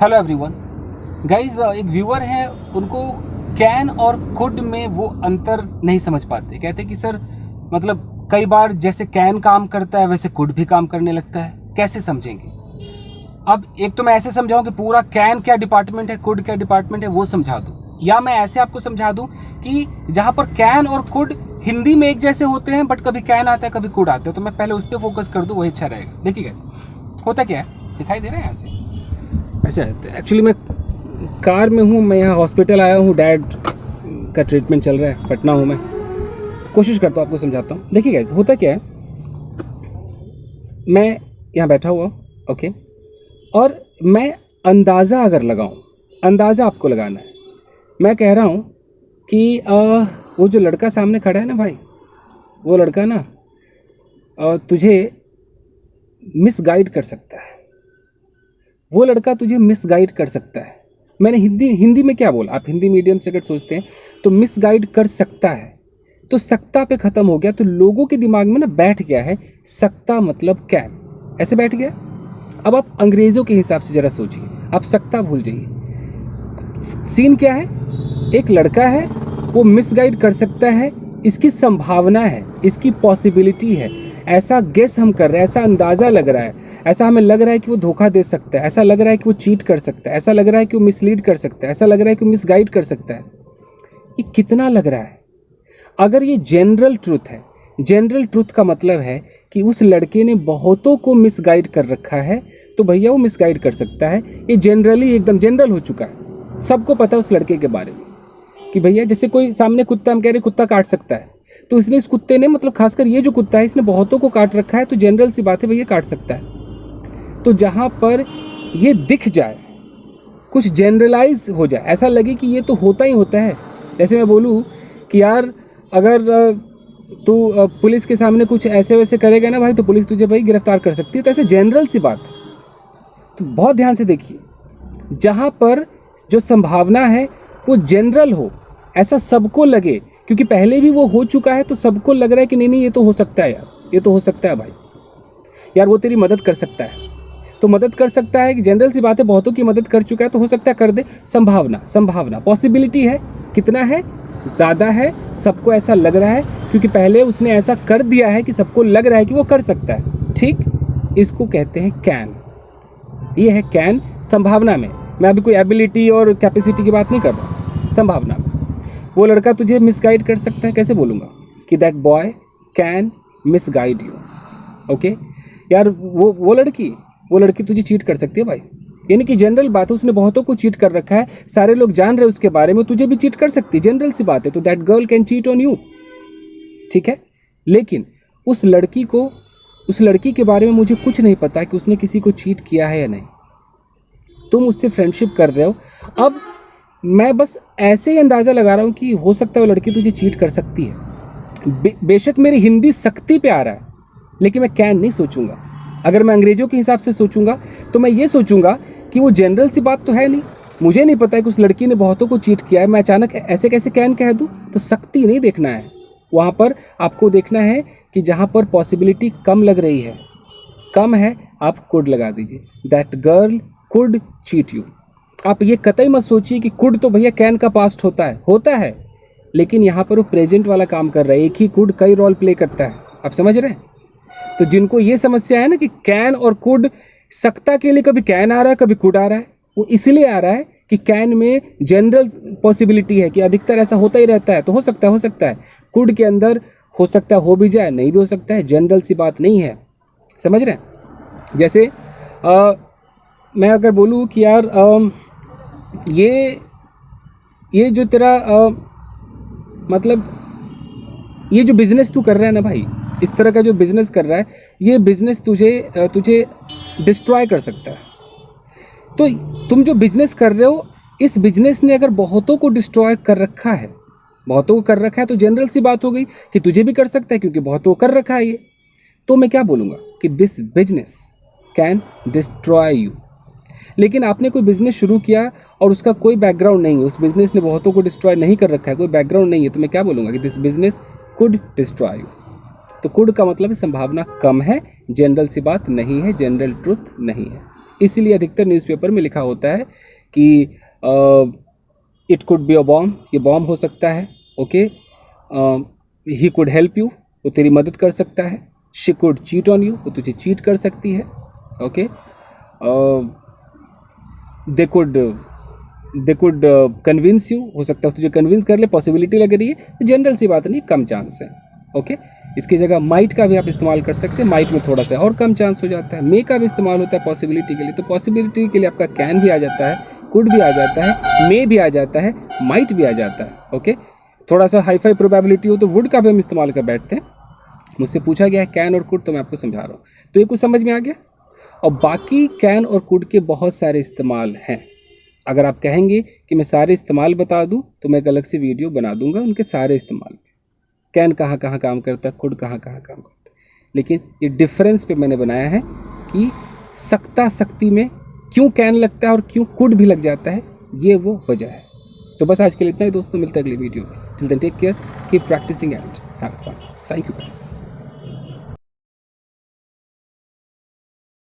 Hello everyone guys, एक viewer है, उनको कैन और कुड में वो अंतर नहीं समझ पाते। कहते कि सर मतलब कई बार जैसे कैन काम करता है वैसे कुड भी काम करने लगता है, कैसे समझेंगे? अब एक तो मैं ऐसे समझाऊं कि पूरा कैन क्या डिपार्टमेंट है, कुड क्या डिपार्टमेंट है, वो समझा दूं, या मैं ऐसे आपको समझा दूं कि जहां पर कैन और कुड हिंदी में एक जैसे होते हैं बट कभी कैन आता है कभी कुड आता है, तो मैं पहले उस पर फोकस कर दूं, वही अच्छा रहेगा। देखिए गाइस, होता क्या है, दिखाई दे रहा है यहाँ से ऐसे एक्चुअली मैं कार में हूँ, मैं यहाँ हॉस्पिटल आया हूँ, डैड का ट्रीटमेंट चल रहा है, पटना हूँ मैं, कोशिश करता हूँ आपको समझाता हूँ। देखिए गाइस, होता क्या है, मैं यहाँ बैठा हुआ, ओके, और मैं अंदाज़ा अगर लगाऊँ, अंदाज़ा आपको लगाना है, मैं कह रहा हूँ कि वो जो लड़का सामने खड़ा है ना भाई, वो लड़का ना तुझे मिसगाइड कर सकता है, वो लड़का तुझे मिसगाइड कर सकता है। मैंने हिंदी में क्या बोला, आप हिंदी मीडियम से अगर सोचते हैं तो मिसगाइड कर सकता है, तो सकता पे ख़त्म हो गया, तो लोगों के दिमाग में ना बैठ गया है सकता मतलब कैन, ऐसे बैठ गया। अब आप अंग्रेज़ों के हिसाब से ज़रा सोचिए, आप सकता भूल जाइए। सीन क्या है, एक लड़का है, वो मिसगाइड कर सकता है, इसकी संभावना है, इसकी पॉसिबिलिटी है, ऐसा गेस हम कर रहे हैं, ऐसा अंदाज़ा लग रहा है, ऐसा हमें लग रहा है कि वो धोखा दे सकता है, ऐसा लग रहा है कि वो चीट कर सकता है, ऐसा लग रहा है कि वो मिसलीड कर सकता है, ऐसा लग रहा है कि वो मिसगाइड कर सकता है। ये कितना लग रहा है? अगर ये जनरल ट्रुथ है, जनरल ट्रुथ का मतलब है कि उस लड़के ने बहुतों को मिसगाइड कर रखा है, तो भैया वो मिसगाइड कर सकता है। ये जनरली एकदम जनरल हो चुका है, सबको पता है उस लड़के के बारे में कि भैया जैसे कोई सामने कुत्ता, हम कह रहे कुत्ता काट सकता है, तो इसने, इस कुत्ते ने, मतलब खासकर ये जो कुत्ता है, इसने बहुतों को काट रखा है, तो जनरल सी बात है भैया काट सकता है। तो जहाँ पर ये दिख जाए, कुछ जनरलाइज हो जाए, ऐसा लगे कि ये तो होता ही होता है, जैसे मैं बोलूँ कि यार अगर तू पुलिस के सामने कुछ ऐसे वैसे करेगा ना भाई, तो पुलिस तुझे भाई गिरफ्तार कर सकती है, तो ऐसे जनरल सी बात। तो बहुत ध्यान से देखिए, जहाँ पर जो संभावना है वो जनरल हो, ऐसा सबको लगे, क्योंकि पहले भी वो हो चुका है, तो सबको लग रहा है कि नहीं नहीं ये तो हो सकता है यार, ये तो हो सकता है भाई, यार वो तेरी मदद कर सकता है, तो मदद कर सकता है कि जनरल सी बात है, बहुतों की मदद कर चुका है, तो हो सकता है कर दे। संभावना पॉसिबिलिटी है, कितना है, ज़्यादा है, सबको ऐसा लग रहा है, क्योंकि पहले उसने ऐसा कर दिया है कि सबको लग रहा है कि वो कर सकता है। ठीक, इसको कहते हैं कैन। ये है कैन संभावना में। मैं अभी कोई एबिलिटी और कैपेसिटी की बात नहीं कर रहा, संभावना में। वो लड़का तुझे मिसगाइड कर सकता है, कैसे बोलूँगा कि that boy can misguide you. Okay यार, वो लड़की तुझे चीट कर सकती है भाई, यानी कि जनरल बात है, उसने बहुतों को चीट कर रखा है, सारे लोग जान रहे हैं उसके बारे में, तुझे भी चीट कर सकती है, जनरल सी बात है, तो that girl can cheat on you. ठीक है, लेकिन उस लड़की के बारे में मुझे कुछ नहीं पता कि उसने किसी को चीट किया है या नहीं। तुम उससे फ्रेंडशिप कर रहे हो, अब मैं बस ऐसे ही अंदाज़ा लगा रहा हूँ कि हो सकता है वो लड़की तुझे चीट कर सकती है। बेशक मेरी हिंदी सख्ती पे आ रहा है, लेकिन मैं कैन नहीं सोचूंगा। अगर मैं अंग्रेज़ों के हिसाब से सोचूंगा तो मैं ये सोचूंगा कि वो जनरल सी बात तो है नहीं, मुझे नहीं पता है कि उस लड़की ने बहुतों को चीट किया है, मैं अचानक ऐसे कैसे कैन कह दूँ? तो सख्ती नहीं देखना है, वहाँ पर आपको देखना है कि जहाँ पर पॉसिबिलिटी कम लग रही है, कम है, आप कुड लगा दीजिए, that girl could cheat you. आप ये कतई मत सोचिए कि कुड तो भैया कैन का पास्ट होता है, लेकिन यहाँ पर वो प्रेजेंट वाला काम कर रहा है, एक ही कुड कई रोल प्ले करता है, आप समझ रहे हैं? तो जिनको ये समस्या है ना कि कैन और कुड, सकता के लिए कभी कैन आ रहा है कभी कुड आ रहा है, वो इसलिए आ रहा है कि कैन में जनरल पॉसिबिलिटी है कि अधिकतर ऐसा होता ही रहता है, तो हो सकता है। कुड के अंदर हो सकता है हो भी जाए, नहीं भी हो सकता है, जनरल सी बात नहीं है, समझ रहे हैं? जैसे मैं अगर बोलूँ कि यार ये जो तेरा मतलब ये जो बिज़नेस तू कर रहा है ना भाई, इस तरह का जो बिज़नेस कर रहा है, ये बिज़नेस तुझे डिस्ट्रॉय कर सकता है। तो तुम जो बिज़नेस कर रहे हो, इस बिज़नेस ने अगर बहुतों को डिस्ट्रॉय कर रखा है, तो जनरल सी बात हो गई कि तुझे भी कर सकता है, क्योंकि बहुतों को कर रखा है ये। तो मैं क्या बोलूँगा कि this business can destroy you. लेकिन आपने कोई बिज़नेस शुरू किया और उसका कोई बैकग्राउंड नहीं है, उस बिज़नेस ने बहुतों को डिस्ट्रॉय नहीं कर रखा है, कोई बैकग्राउंड नहीं है, तो मैं क्या बोलूँगा कि this business could destroy you. तो कुड का मतलब है संभावना कम है, जनरल सी बात नहीं है, जनरल ट्रुथ नहीं है। इसीलिए अधिकतर न्यूज़पेपर में लिखा होता है कि it could be a bomb, ये बॉम्ब हो सकता है, okay, he could help you, वो तेरी मदद कर सकता है, she could cheat on you, वो तुझे चीट कर सकती है, okay, they could convince you, हो सकता है तुझे कन्विंस कर ले, पॉसिबिलिटी लग रही है, जनरल सी बात नहीं, कम चांस है, ओके। इसकी जगह माइट का भी आप इस्तेमाल कर सकते हैं, माइट में थोड़ा सा और कम चांस हो जाता है। मे का भी इस्तेमाल होता है पॉसिबिलिटी के लिए, तो पॉसिबिलिटी के लिए आपका कैन भी आ जाता है, कुड भी आ जाता है, मे भी आ जाता है, माइट भी आ जाता है, ओके। थोड़ा सा हाईफाई प्रोबेबिलिटी हो तो वुड का भी हम इस्तेमाल कर बैठते हैं। मुझसे पूछा गया है कैन और कुड, तो मैं आपको समझा रहा हूँ, तो ये कुछ समझ में आ गया। और बाकी कैन और कुड के बहुत सारे इस्तेमाल हैं। अगर आप कहेंगे कि मैं सारे इस्तेमाल बता दूं तो मैं एक अलग से वीडियो बना दूंगा उनके सारे इस्तेमाल, कैन कहाँ कहाँ काम करता है, कुड कहाँ कहाँ काम करता है। लेकिन ये डिफरेंस पे मैंने बनाया है कि सक्ता सक्ति में क्यों कैन लगता है और क्यों कुड भी लग जाता है, ये वो वजह है। तो बस आज के लिए इतना ही दोस्तों, मिलते हैं अगली वीडियो में। Till then take care, keep practising and have fun. Thank you guys.